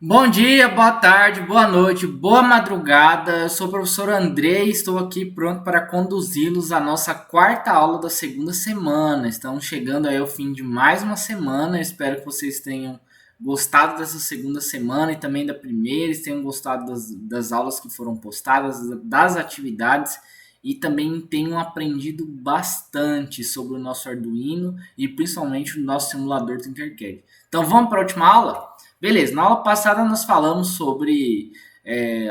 Bom dia, boa tarde, boa noite, boa madrugada. Eu sou o professor André e estou aqui pronto para conduzi-los à nossa quarta aula da segunda semana. Estamos chegando aí ao fim de mais uma semana. Eu espero que vocês tenham gostado dessa segunda semana e também da primeira, e tenham gostado das aulas que foram postadas, das atividades e também tenham aprendido bastante sobre o nosso Arduino e principalmente o nosso simulador Tinkercad. Então vamos para a última aula? Beleza, na aula passada nós falamos sobre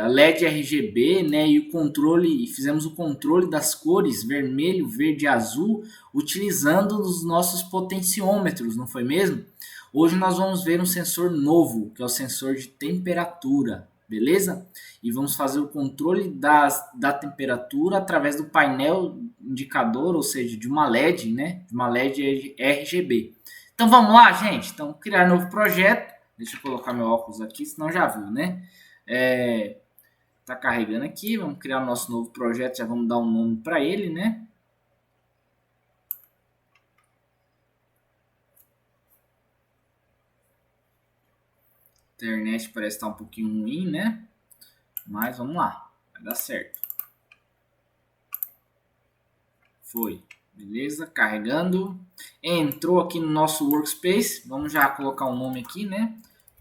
a LED RGB, né, e o controle, fizemos o controle das cores vermelho, verde e azul, utilizando os nossos potenciômetros, não foi mesmo? Hoje nós vamos ver um sensor novo, que é o sensor de temperatura, beleza? E vamos fazer o controle da temperatura através do painel indicador, ou seja, de uma LED, né, de uma LED RGB. Então vamos lá, gente? Então, criar novo projeto. Deixa eu colocar meu óculos aqui, senão já viu, né? Tá carregando aqui, vamos criar o nosso novo projeto, já vamos dar um nome para ele, né? A internet parece estar um pouquinho ruim, né? Mas vamos lá, vai dar certo. Foi, beleza? Carregando. Entrou aqui no nosso workspace, vamos já colocar um nome aqui, né?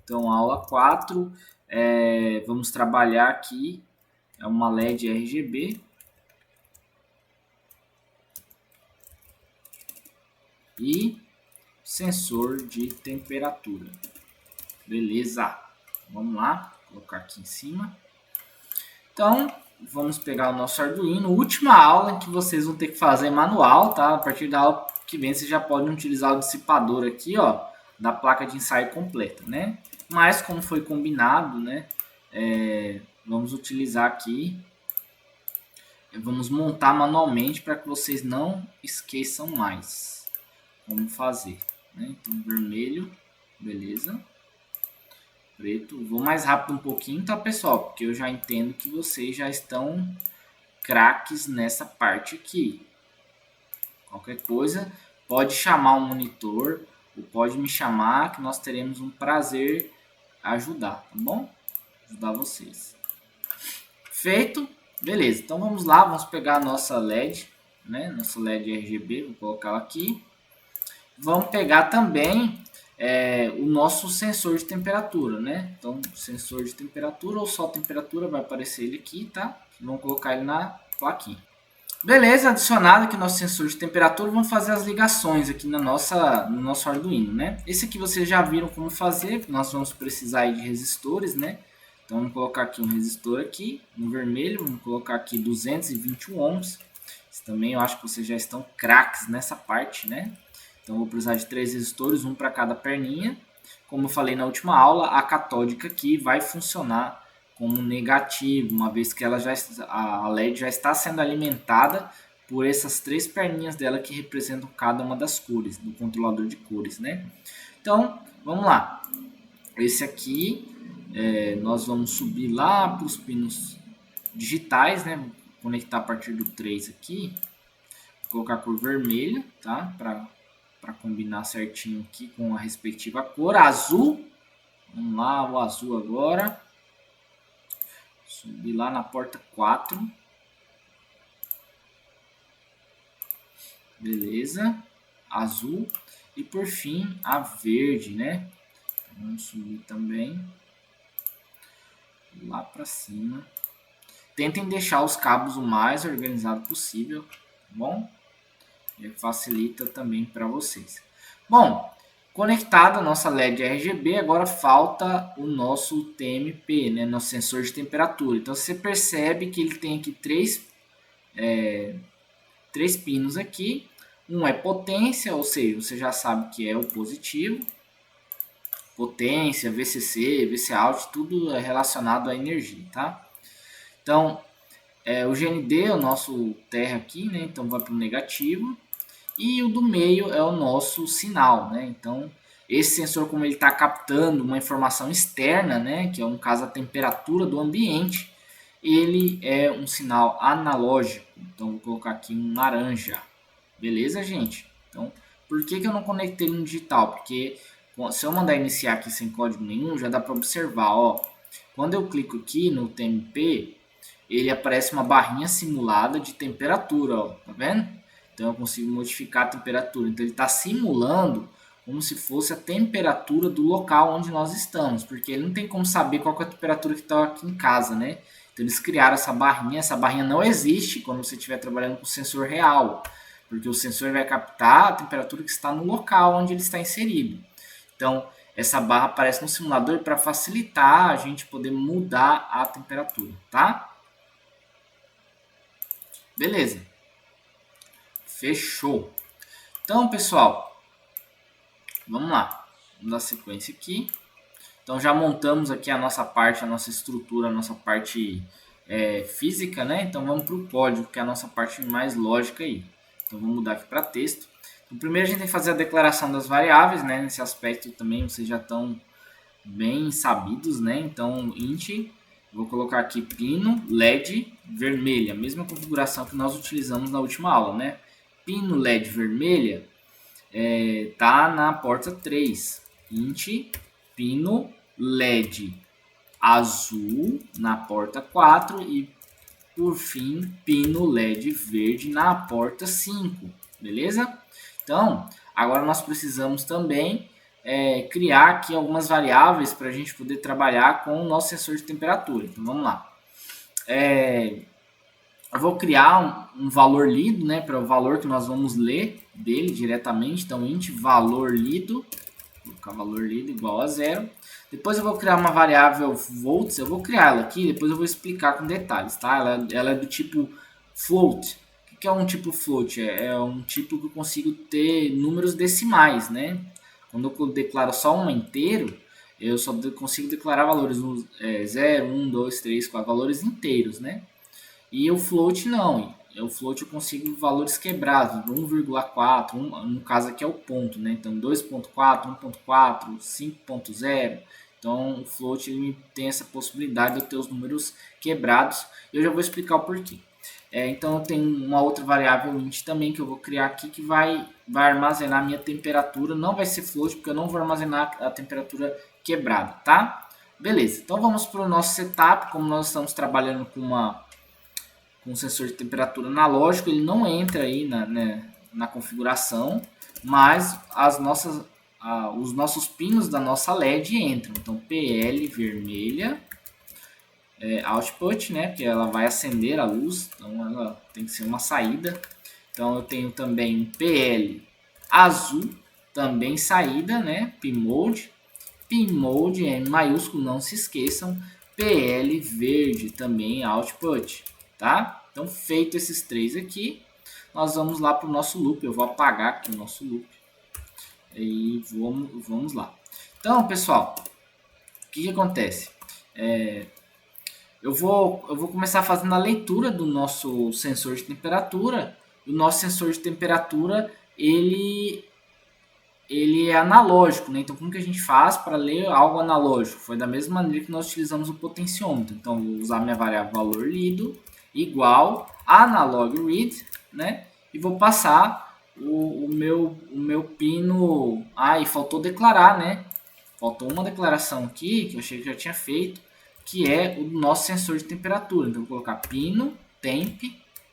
Então, aula 4, vamos trabalhar aqui, é uma LED RGB. E sensor de temperatura. Beleza. Vamos lá, colocar aqui em cima. Então, vamos pegar o nosso Arduino. Última aula em que vocês vão ter que fazer manual, tá? A partir da aula que vem, vocês já podem utilizar o dissipador aqui, ó, da placa de ensaio completa, né? Mas, como foi combinado, né? Vamos utilizar aqui. Vamos montar manualmente para que vocês não esqueçam mais como fazer, né? Então, vermelho, beleza. Preto, vou mais rápido um pouquinho, tá, pessoal? Porque eu já entendo que vocês já estão craques nessa parte aqui. Qualquer coisa, pode chamar o monitor ou pode me chamar que nós teremos um prazer ajudar, tá bom? Ajudar vocês. Feito, beleza. Então vamos lá, vamos pegar a nossa LED, né? Nossa LED RGB, vou colocar ela aqui. Vamos pegar também o nosso sensor de temperatura, né? Então, sensor de temperatura ou só temperatura, vai aparecer ele aqui, tá? Vamos colocar ele na plaquinha. Beleza, adicionado aqui nosso sensor de temperatura, vamos fazer as ligações aqui no nosso Arduino, né? Esse aqui vocês já viram como fazer, nós vamos precisar de resistores, né? Então, vamos colocar aqui um resistor aqui, no vermelho, vamos colocar aqui 221 ohms. Isso também eu acho que vocês já estão craques nessa parte, né? Então, vou precisar de 3 resistores, um para cada perninha. Como eu falei na última aula, a catódica aqui vai funcionar como negativo, uma vez que a LED já está sendo alimentada por essas 3 perninhas dela que representam cada uma das cores, do controlador de cores, né? Então, vamos lá. Esse aqui, nós vamos subir lá para os pinos digitais, né? Vou conectar a partir do 3 aqui. Vou colocar a cor vermelha, tá? Para combinar certinho aqui com a respectiva cor. Azul, vamos lá, o azul agora. Subir lá na porta 4. Beleza, azul. E por fim, a verde, né? Vamos subir também lá para cima. Tentem deixar os cabos o mais organizado possível, tá bom? Facilita também para vocês. Bom, conectada a nossa LED RGB, agora falta o nosso TMP, né, nosso sensor de temperatura. Então você percebe que ele tem aqui três pinos aqui. Um é potência, ou seja, você já sabe que é o positivo. Potência, VCC, VCout, tudo é relacionado à energia, tá? Então, o GND é o nosso terra aqui, né? Então vai para o negativo. E o do meio é o nosso sinal, né? Então, esse sensor, como ele está captando uma informação externa, né? Que é, no caso, a temperatura do ambiente, ele é um sinal analógico. Então, vou colocar aqui um laranja. Beleza, gente? Então, por que eu não conectei no digital? Porque se eu mandar iniciar aqui sem código nenhum, já dá para observar, ó. Quando eu clico aqui no TMP, ele aparece uma barrinha simulada de temperatura, ó, tá vendo? Então eu consigo modificar a temperatura. Então ele está simulando como se fosse a temperatura do local onde nós estamos, porque ele não tem como saber qual é a temperatura que está aqui em casa, né? Então eles criaram essa barrinha não existe quando você estiver trabalhando com sensor real, porque o sensor vai captar a temperatura que está no local onde ele está inserido. Então, essa barra aparece no simulador para facilitar a gente poder mudar a temperatura, tá? Beleza. Fechou. Então, pessoal, vamos lá. Vamos dar sequência aqui. Então, já montamos aqui a nossa parte, a nossa estrutura, a nossa parte física, né? Então, vamos para o código, que é a nossa parte mais lógica aí. Então, vamos mudar aqui para texto. Então, primeiro a gente tem que fazer a declaração das variáveis, né? Nesse aspecto também vocês já estão bem sabidos, né? Então, int, vou colocar aqui pino LED vermelha, mesma configuração que nós utilizamos na última aula, né? Pino LED vermelha tá na porta 3. Int pino LED azul na porta 4 e, por fim, pino LED verde na porta 5, beleza? Então, agora nós precisamos também criar aqui algumas variáveis para a gente poder trabalhar com o nosso sensor de temperatura. Então, vamos lá. Eu vou criar um valor lido, né, para o valor que nós vamos ler dele diretamente. Então, int valor lido, vou colocar valor lido igual a 0. Depois eu vou criar uma variável volts, eu vou criar ela aqui, depois eu vou explicar com detalhes, tá? Ela é do tipo float. O que é um tipo float? É um tipo que eu consigo ter números decimais, né? Quando eu declaro só um inteiro, eu só consigo declarar valores 0, 1, 2, 3, 4, valores inteiros, né? E o float não. O float eu consigo valores quebrados, 1,4, no caso aqui é o ponto, né? Então 2.4, 1.4, 5.0. Então o float ele tem essa possibilidade de eu ter os números quebrados. Eu já vou explicar o porquê. Então eu tenho uma outra variável int também que eu vou criar aqui que vai armazenar a minha temperatura. Não vai ser float porque eu não vou armazenar a temperatura quebrada, tá? Beleza, então vamos para o nosso setup. Como nós estamos trabalhando com um sensor de temperatura analógico, ele não entra aí na configuração, mas os nossos pinos da nossa LED entram. Então PL vermelha, output, né, porque ela vai acender a luz, então ela tem que ser uma saída. Então eu tenho também um PL azul, também saída, né, Pmode. Pmode em maiúsculo, não se esqueçam. PL verde também output, tá? Então feito esses três aqui, nós vamos lá para o nosso loop. Eu vou apagar aqui o nosso loop e vamos lá. Então, pessoal, o que acontece? Eu vou começar fazendo a leitura do nosso sensor de temperatura. O nosso sensor de temperatura, ele é analógico, né? Então, como que a gente faz para ler algo analógico? Foi da mesma maneira que nós utilizamos o potenciômetro. Então, vou usar minha variável valor lido igual analog read, né? E vou passar o meu pino. E faltou declarar, né? Faltou uma declaração aqui que eu achei que já tinha feito, que é o nosso sensor de temperatura. Então, vou colocar pino temp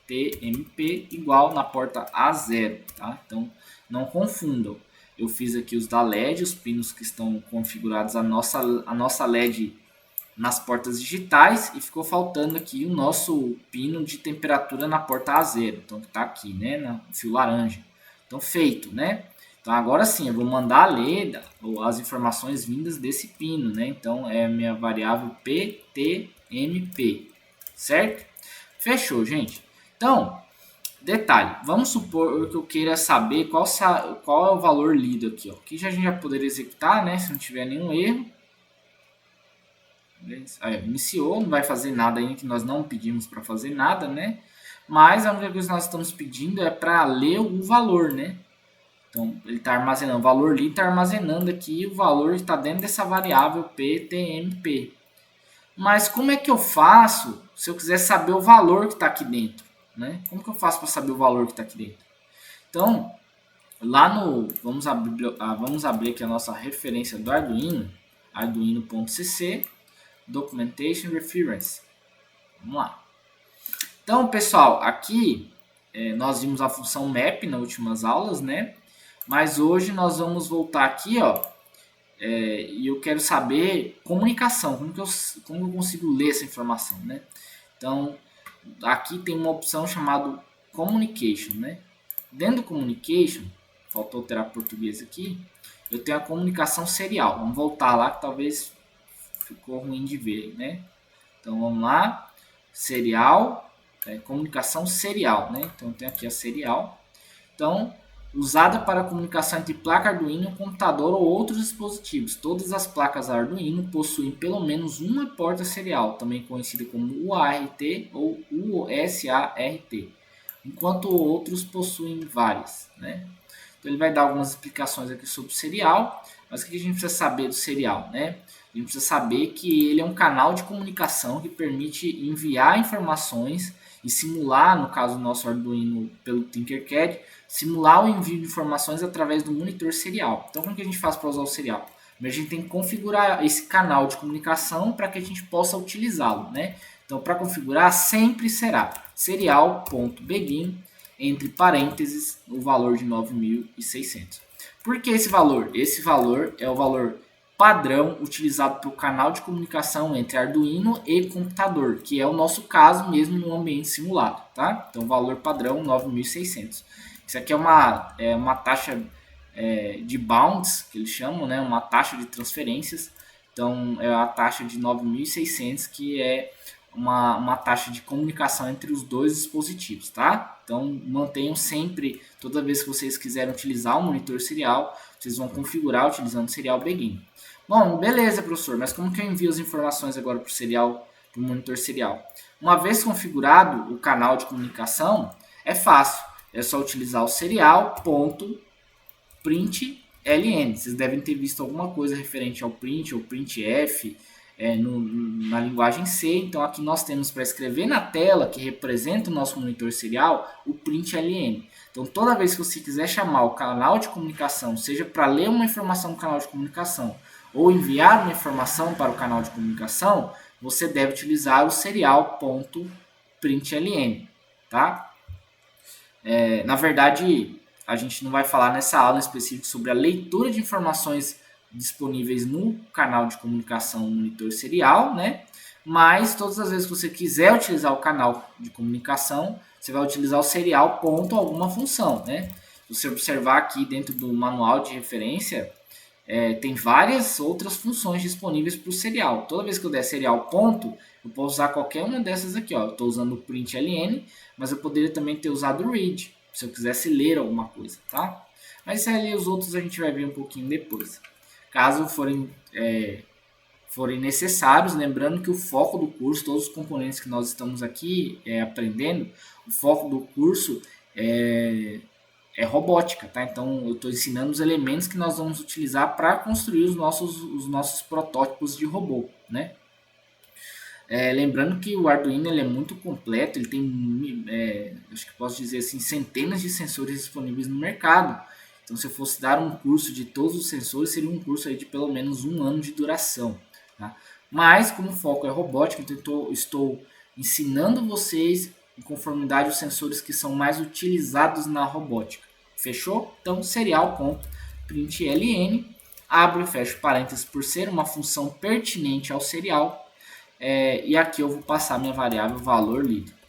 tmp igual na porta A0, tá? Então, não confundam. Eu fiz aqui os da LED, os pinos que estão configurados a nossa LED nas portas digitais, e ficou faltando aqui o nosso pino de temperatura na porta A0, então que está aqui, né, no fio laranja. Então feito, né? Então agora sim, eu vou mandar ler as informações vindas desse pino, né? Então é minha variável ptmp, certo? Fechou, gente. Então, detalhe, vamos supor que eu queira saber qual é o valor lido aqui, ó. Aqui a gente já poderia executar, né, se não tiver nenhum erro. Aí, iniciou, não vai fazer nada ainda, que nós não pedimos para fazer nada, né? Mas a única coisa que nós estamos pedindo é para ler o valor, né? Então, ele está armazenando, o valor lido está armazenando aqui o valor que está dentro dessa variável ptmp. Mas como é que eu faço se eu quiser saber o valor que está aqui dentro, né? Como que eu faço para saber o valor que está aqui dentro? Então, lá no, vamos abrir aqui a nossa referência do Arduino, arduino.cc, Documentation Reference. Vamos lá. Então, pessoal, aqui nós vimos a função map nas últimas aulas, né? Mas hoje nós vamos voltar aqui, ó, e eu quero saber comunicação, como eu consigo ler essa informação, né? Então, aqui tem uma opção chamada Communication, né? Dentro do Communication, faltou alterar português aqui, eu tenho a comunicação serial. Vamos voltar lá que talvez ficou ruim de ver, né? Então, vamos lá, serial, comunicação serial, né? Então, eu tenho aqui a serial. Então, usada para comunicação entre placa Arduino, computador ou outros dispositivos. Todas as placas Arduino possuem pelo menos uma porta serial, também conhecida como UART ou USART, enquanto outros possuem várias, né? Então ele vai dar algumas explicações aqui sobre o serial, mas o que a gente precisa saber do serial, né? A gente precisa saber que ele é um canal de comunicação que permite enviar informações e simular, no caso do nosso Arduino pelo Tinkercad, simular o envio de informações através do monitor serial. Então como que a gente faz para usar o serial? A gente tem que configurar esse canal de comunicação para que a gente possa utilizá-lo, né? Então para configurar sempre será serial.begin entre parênteses o valor de 9.600. Por que esse valor? Esse valor é o valor padrão utilizado para o canal de comunicação entre Arduino e computador, que é o nosso caso mesmo no ambiente simulado, tá? Então, valor padrão 9.600. Isso aqui é uma taxa de bounds, que eles chamam, né? Uma taxa de transferências. Então, é a taxa de 9.600, que é uma taxa de comunicação entre os dois dispositivos, tá? Então, mantenham sempre, toda vez que vocês quiserem utilizar o monitor serial, vocês vão configurar utilizando o serial begin. Bom, beleza, professor, mas como que eu envio as informações agora para o serial, para o monitor serial? Uma vez configurado o canal de comunicação, é fácil. É só utilizar o serial.println. Vocês devem ter visto alguma coisa referente ao print ou printf na linguagem C. Então aqui nós temos para escrever na tela que representa o nosso monitor serial o println. Então toda vez que você quiser chamar o canal de comunicação, seja para ler uma informação do canal de comunicação ou enviar uma informação para o canal de comunicação, você deve utilizar o serial.println, tá? Na verdade, a gente não vai falar nessa aula específica sobre a leitura de informações disponíveis no canal de comunicação monitor serial, né? Mas todas as vezes que você quiser utilizar o canal de comunicação, você vai utilizar o serial ponto alguma função, né? Se você observar aqui dentro do manual de referência, tem várias outras funções disponíveis para o serial. Toda vez que eu der serial ponto, eu posso usar qualquer uma dessas aqui, ó. Eu estou usando o println, mas eu poderia também ter usado o read, se eu quisesse ler alguma coisa, tá? Mas ali os outros a gente vai ver um pouquinho depois. Caso forem necessários, lembrando que o foco do curso, todos os componentes que nós estamos aqui aprendendo, o foco do curso é robótica, tá? Então eu estou ensinando os elementos que nós vamos utilizar para construir os nossos protótipos de robô, né? Lembrando que o Arduino ele é muito completo, ele tem, acho que posso dizer assim, centenas de sensores disponíveis no mercado. Então, se eu fosse dar um curso de todos os sensores, seria um curso aí de pelo menos 1 ano de duração, tá? Mas, como o foco é robótica, então estou ensinando vocês em conformidade aos sensores que são mais utilizados na robótica. Fechou? Então, serial.println, abre e fecha parênteses por ser uma função pertinente ao serial. E aqui eu vou passar minha variável valor lido.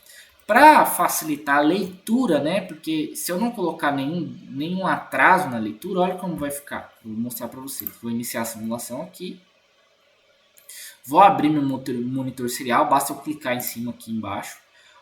Para facilitar a leitura, né? Porque se eu não colocar nenhum atraso na leitura, olha como vai ficar. Vou mostrar para vocês. Vou iniciar a simulação aqui. Vou abrir meu monitor serial, basta eu clicar em cima aqui embaixo.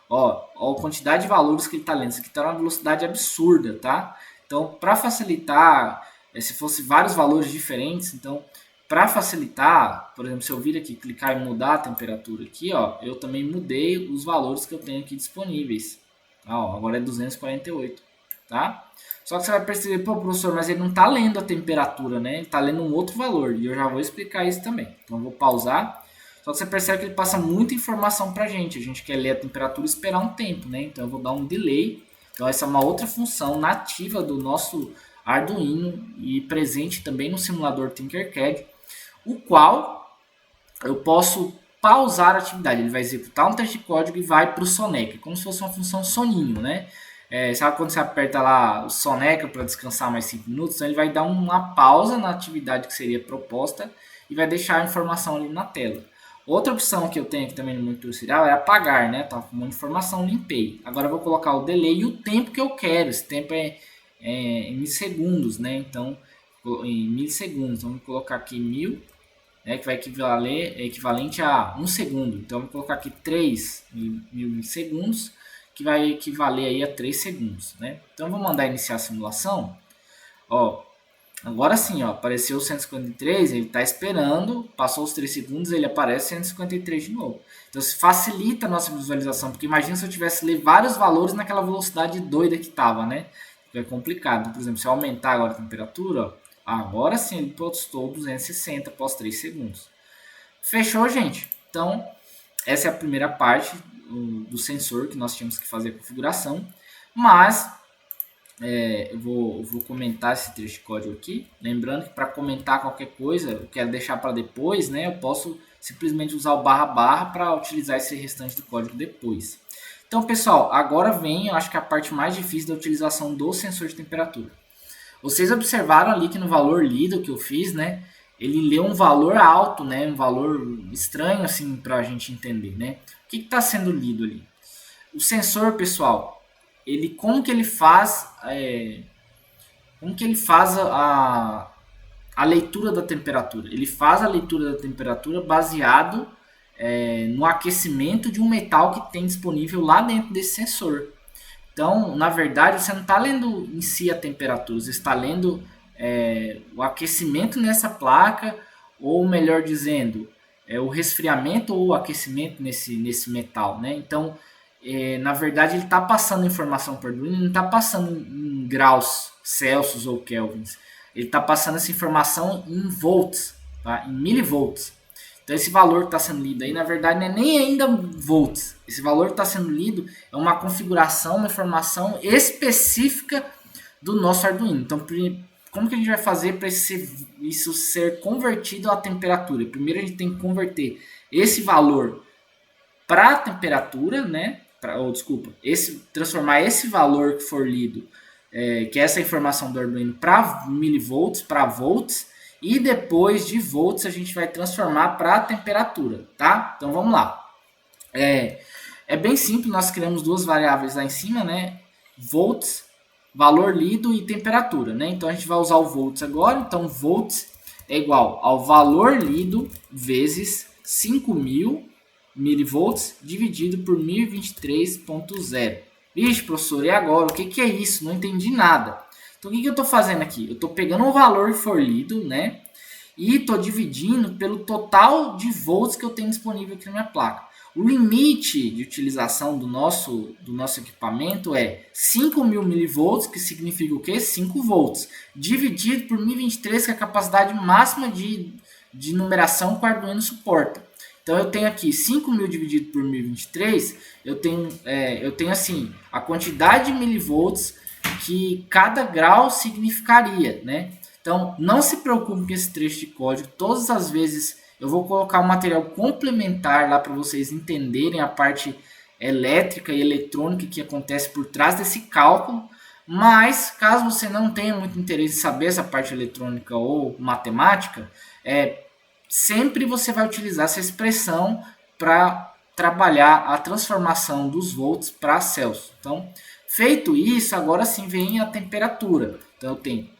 Ó, a quantidade de valores que ele está lendo. Isso aqui está numa velocidade absurda, tá? Então, para facilitar, se fosse vários valores diferentes, então, para facilitar, por exemplo, se eu vir aqui, clicar e mudar a temperatura aqui, ó, eu também mudei os valores que eu tenho aqui disponíveis. Tá, ó, agora é 248, tá? Só que você vai perceber, pô, professor, mas ele não está lendo a temperatura, né? Ele está lendo um outro valor, e eu já vou explicar isso também. Então, eu vou pausar. Só que você percebe que ele passa muita informação para a gente quer ler a temperatura e esperar um tempo, né? Então, eu vou dar um delay. Então, essa é uma outra função nativa do nosso Arduino e presente também no simulador Tinkercad, o qual eu posso pausar a atividade. Ele vai executar um teste de código e vai para o Soneca, como se fosse uma função soninho, né? Sabe quando você aperta lá o Soneca para descansar mais 5 minutos? Então ele vai dar uma pausa na atividade que seria proposta e vai deixar a informação ali na tela. Outra opção que eu tenho aqui também no monitor serial é apagar, né? Tá com uma informação, limpei. Agora eu vou colocar o delay e o tempo que eu quero. Esse tempo é em milissegundos, né? Então, em milissegundos, vamos colocar aqui 1000, né? Que vai equivalente a 1 segundo. Então, vou colocar aqui 3 milissegundos, que vai equivaler aí a 3 segundos, né? Então, vou mandar iniciar a simulação. Ó, agora sim, ó, apareceu 153, ele está esperando, passou os 3 segundos, ele aparece 153 de novo. Então isso facilita a nossa visualização, porque imagina se eu tivesse que ler vários valores naquela velocidade doida que estava, né? É complicado. Por exemplo, se eu aumentar agora a temperatura, ó, agora sim ele postou 260 após 3 segundos. Fechou, gente? Então, essa é a primeira parte do sensor que nós tínhamos que fazer a configuração, mas eu vou comentar esse trecho de código aqui. Lembrando que para comentar qualquer coisa, eu quero deixar para depois, né? Eu posso simplesmente usar o // para utilizar esse restante do código depois. Então, pessoal, agora vem, eu acho que a parte mais difícil da utilização do sensor de temperatura. Vocês observaram ali que no valor lido que eu fiz, né? Ele leu um valor alto, né? Um valor estranho, assim, para a gente entender, né? O que está sendo lido ali? O sensor, pessoal, como que ele faz a leitura da temperatura? Ele faz a leitura da temperatura baseado no aquecimento de um metal que tem disponível lá dentro desse sensor. Então, na verdade, você não está lendo em si a temperatura, você está lendo o aquecimento nessa placa, ou melhor dizendo, o resfriamento ou o aquecimento nesse metal, né? Então, na verdade, ele está passando informação para o Arduino, não está passando em graus Celsius ou Kelvins. Ele está passando essa informação em volts, tá? Em milivolts. Então, esse valor que está sendo lido aí, na verdade, não é nem ainda volts. Esse valor que está sendo lido é uma configuração, uma informação específica do nosso Arduino. Então, como que a gente vai fazer para isso ser convertido à temperatura? Primeiro, a gente tem que converter esse valor para a temperatura, né? Transformar esse valor que for lido, que é essa informação do Arduino, para milivolts, para volts, e depois de volts a gente vai transformar para a temperatura, tá? Então vamos lá. É bem simples, nós criamos duas variáveis lá em cima, né? Volts, valor lido, e temperatura, né? Então a gente vai usar o volts agora. Então volts é igual ao valor lido vezes 5.000 milivolts dividido por 1023.0. Vixe, professor, e agora? O que é isso? Não entendi nada. Então, o que eu estou fazendo aqui? Eu estou pegando um valor que for lido, né? E estou dividindo pelo total de volts que eu tenho disponível aqui na minha placa. O limite de utilização do nosso equipamento é 5.000 milivolts, que significa o quê? 5 volts, dividido por 1023, que é a capacidade máxima de numeração que o Arduino suporta. Então eu tenho aqui 5.000 dividido por 1023, eu tenho assim a quantidade de milivolts que cada grau significaria, né? Então não se preocupe com esse trecho de código. Todas as vezes eu vou colocar um material complementar lá para vocês entenderem a parte elétrica e eletrônica que acontece por trás desse cálculo. Mas caso você não tenha muito interesse em saber essa parte eletrônica ou matemática, sempre você vai utilizar essa expressão para trabalhar a transformação dos volts para Celsius. Então, feito isso, agora sim vem a temperatura. Então, eu tenho,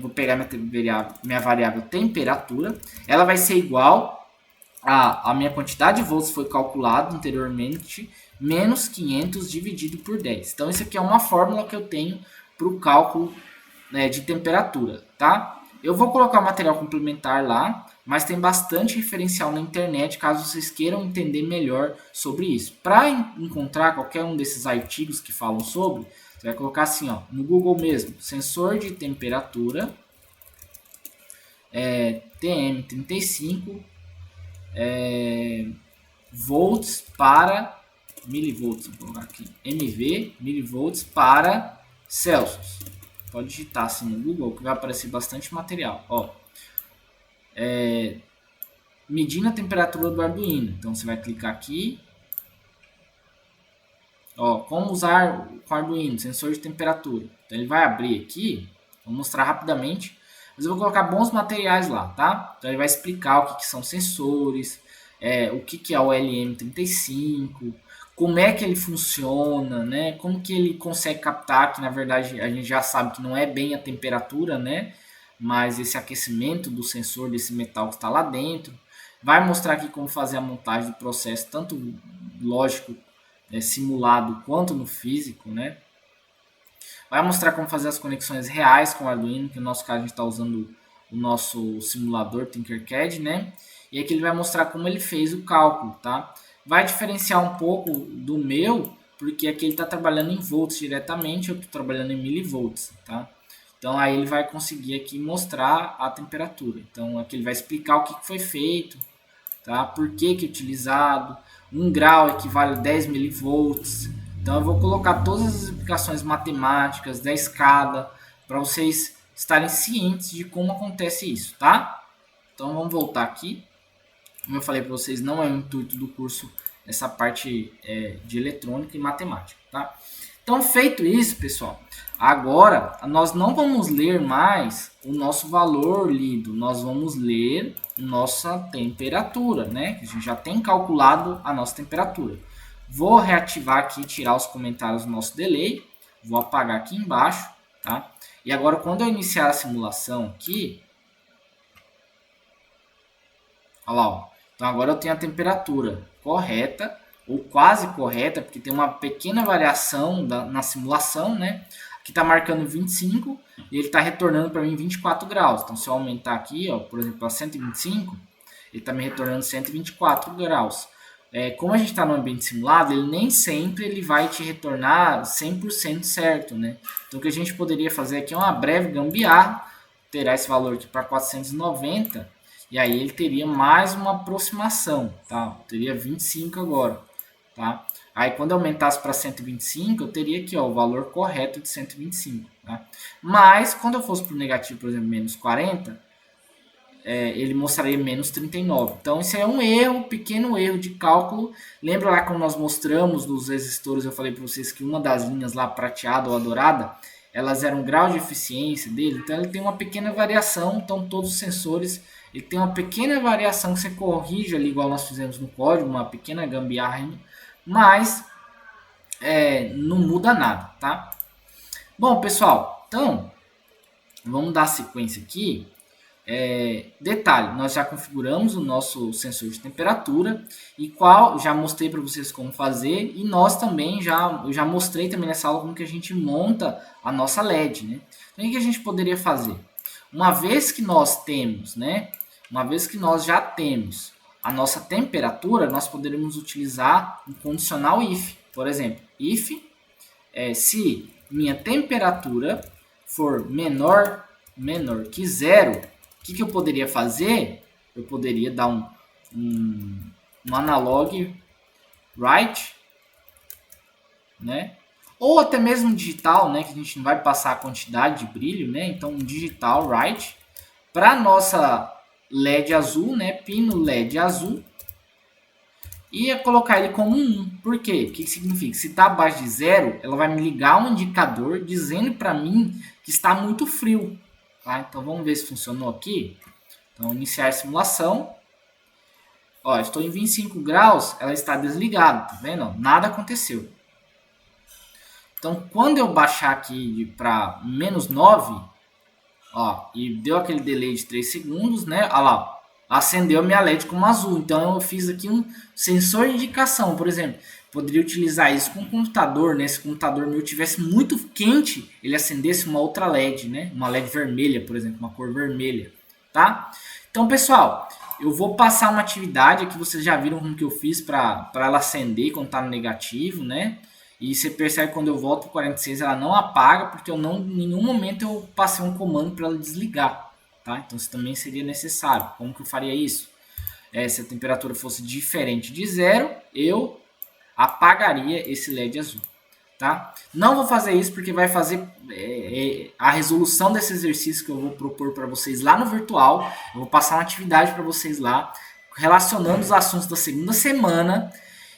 vou pegar minha variável temperatura, ela vai ser igual a minha quantidade de volts foi calculado anteriormente, menos 500 dividido por 10. Então, isso aqui é uma fórmula que eu tenho para o cálculo, né, de temperatura, tá? Eu vou colocar o material complementar lá, mas tem bastante referencial na internet, caso vocês queiram entender melhor sobre isso. Para encontrar qualquer um desses artigos que falam sobre, você vai colocar assim, ó, no Google mesmo, sensor de temperatura, TM35, volts para milivolts, vou colocar aqui, MV, milivolts para Celsius. Pode digitar assim no Google que vai aparecer bastante material. Ó, medindo a temperatura do Arduino. Então você vai clicar aqui. Ó, como usar o Arduino, sensor de temperatura. Então ele vai abrir aqui, vou mostrar rapidamente, mas eu vou colocar bons materiais lá, tá? Então ele vai explicar o que são sensores, o que é o LM35, como é que ele funciona, né? Como que ele consegue captar, que na verdade a gente já sabe que não é bem a temperatura, né? Mas esse aquecimento do sensor desse metal que está lá dentro. Vai mostrar aqui como fazer a montagem do processo, tanto lógico simulado quanto no físico, né? Vai mostrar como fazer as conexões reais com o Arduino, que no nosso caso a gente está usando o nosso simulador Tinkercad, né? E aqui ele vai mostrar como ele fez o cálculo, tá? Vai diferenciar um pouco do meu, porque aqui ele está trabalhando em volts diretamente, eu estou trabalhando em milivolts, tá? Então aí ele vai conseguir aqui mostrar a temperatura. Então aqui ele vai explicar o que foi feito, tá? Por que é utilizado. 1 grau equivale a 10 milivolts. Então eu vou colocar todas as explicações matemáticas da escada para vocês estarem cientes de como acontece isso, tá? Então vamos voltar aqui. Como eu falei para vocês, não é o intuito do curso essa parte de eletrônica e matemática, tá? Então feito isso, pessoal, agora nós não vamos ler mais o nosso valor lido, nós vamos ler nossa temperatura, né? A gente já tem calculado a nossa temperatura. Vou reativar aqui e tirar os comentários do nosso delay, vou apagar aqui embaixo, tá? E agora quando eu iniciar a simulação aqui, olha lá, ó. Então agora eu tenho a temperatura correta, ou quase correta, porque tem uma pequena variação na simulação, né? Aqui está marcando 25 e ele está retornando para mim 24 graus. Então se eu aumentar aqui, ó, por exemplo, a 125, ele está me retornando 124 graus. Como a gente está no ambiente simulado, ele nem sempre ele vai te retornar 100% certo, né? Então o que a gente poderia fazer aqui é uma breve gambiarra, terá esse valor aqui para 490, e aí ele teria mais uma aproximação, tá? Teria 25 agora, tá? Aí quando eu aumentasse para 125, eu teria aqui, ó, o valor correto de 125, tá? Mas quando eu fosse para o negativo, por exemplo, menos 40, ele mostraria menos 39. Então isso é um erro, pequeno erro de cálculo. Lembra lá quando nós mostramos nos resistores, eu falei para vocês que uma das linhas lá, prateada ou a dourada, elas eram grau de eficiência dele, então ele tem uma pequena variação, então todos os sensores ele tem uma pequena variação que você corrige ali, igual nós fizemos no código, uma pequena gambiarra, mas não muda nada, tá? Bom, pessoal, então vamos dar sequência aqui. Detalhe, nós já configuramos o nosso sensor de temperatura e já mostrei para vocês como fazer, e nós também eu já mostrei também nessa aula como que a gente monta a nossa LED, né? Então o que a gente poderia fazer? Uma vez que nós temos, né? Uma vez que nós já temos a nossa temperatura, nós poderíamos utilizar um condicional if. Por exemplo, if se minha temperatura for menor que zero, o que eu poderia fazer? Eu poderia dar um analog write, né? Ou até mesmo digital, né? Que a gente não vai passar a quantidade de brilho, né? Então um digital write para nossa LED azul, né? Pino LED azul. E ia colocar ele como 1. Por quê? O que significa? Se está abaixo de 0, ela vai me ligar um indicador dizendo para mim que está muito frio. Tá? Então vamos ver se funcionou aqui. Então iniciar a simulação. Ó, estou em 25 graus, ela está desligada, tá vendo? Nada aconteceu. Então quando eu baixar aqui para menos 9, ó, e deu aquele delay de 3 segundos, né? Olha lá, acendeu a minha LED como azul. Então eu fiz aqui um sensor de indicação, por exemplo. Poderia utilizar isso com um computador, né? Se o computador meu tivesse muito quente, ele acendesse uma outra LED, né? Uma LED vermelha, por exemplo, uma cor vermelha, tá? Então, pessoal, eu vou passar uma atividade aqui, vocês já viram como que eu fiz para ela acender quando está no negativo, né? E você percebe que quando eu volto para 46 ela não apaga, porque em nenhum momento eu passei um comando para ela desligar, tá? Então isso também seria necessário. Como que eu faria isso? Se a temperatura fosse diferente de 0, eu apagaria esse LED azul, tá? Não vou fazer isso porque vai fazer a resolução desse exercício que eu vou propor para vocês lá no virtual. Eu vou passar uma atividade para vocês lá, relacionando os assuntos da segunda semana,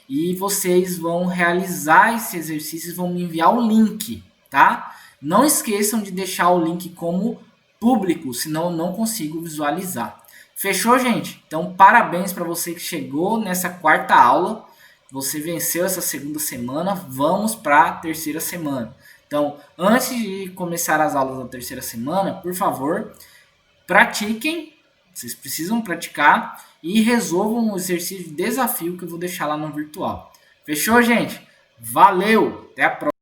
e vocês vão realizar esse exercício e vão me enviar o link, tá? Não esqueçam de deixar o link como público, senão eu não consigo visualizar. Fechou, gente? Então, parabéns para você que chegou nessa quarta aula. Você venceu essa segunda semana, vamos para a terceira semana. Então, antes de começar as aulas da terceira semana, por favor, pratiquem, vocês precisam praticar e resolvam o exercício de desafio que eu vou deixar lá no virtual. Fechou, gente? Valeu! Até a próxima!